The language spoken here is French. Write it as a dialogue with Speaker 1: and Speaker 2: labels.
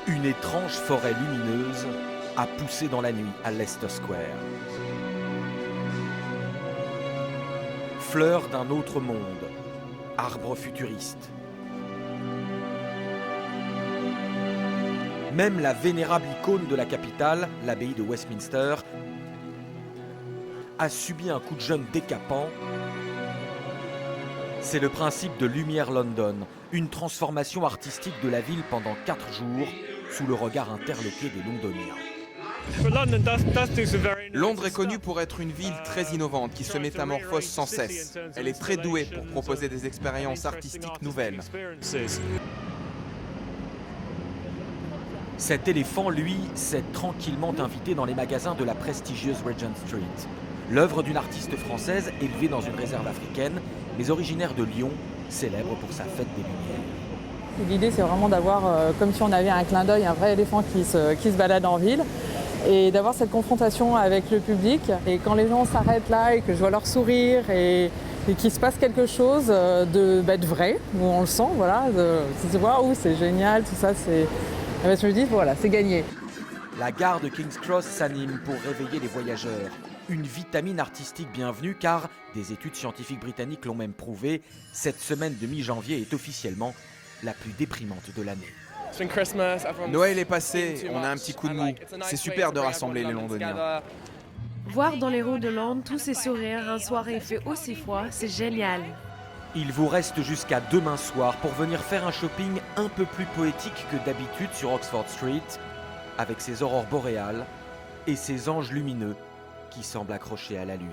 Speaker 1: Une étrange forêt lumineuse a poussé dans la nuit à Leicester Square. Fleurs d'un autre monde, arbres futuristes. Même la vénérable icône de la capitale, l'abbaye de Westminster, a subi un coup de jeune décapant. C'est le principe de Lumière London, une transformation artistique de la ville pendant 4 jours, sous le regard interloqué des Londoniens.
Speaker 2: Londres est connue pour être une ville très innovante qui se métamorphose sans cesse. Elle est très douée pour proposer des expériences artistiques nouvelles.
Speaker 1: Cet éléphant, lui, s'est tranquillement invité dans les magasins de la prestigieuse Regent Street. L'œuvre d'une artiste française élevée dans une réserve africaine, mais originaire de Lyon, célèbre pour sa fête des Lumières.
Speaker 3: L'idée, c'est vraiment d'avoir, comme si on avait un clin d'œil, un vrai éléphant qui se balade en ville, et d'avoir cette confrontation avec le public. Et quand les gens s'arrêtent là et que je vois leur sourire et qu'il se passe quelque chose de vrai, où on le sent, voilà, se waouh, c'est génial, tout ça, c'est... Et bien, je me dis, voilà, c'est gagné.
Speaker 1: La gare de King's Cross s'anime pour réveiller les voyageurs. Une vitamine artistique bienvenue car, des études scientifiques britanniques l'ont même prouvé, cette semaine de mi-janvier est officiellement la plus déprimante de l'année.
Speaker 2: Noël est passé, on a un petit coup de mou. C'est super de rassembler les Londoniens.
Speaker 4: Voir dans les rues de Londres tous ces sourires un soir il fait aussi froid, c'est génial.
Speaker 1: Il vous reste jusqu'à demain soir pour venir faire un shopping un peu plus poétique que d'habitude sur Oxford Street, avec ses aurores boréales et ses anges lumineux qui semblent accrochés à la lune.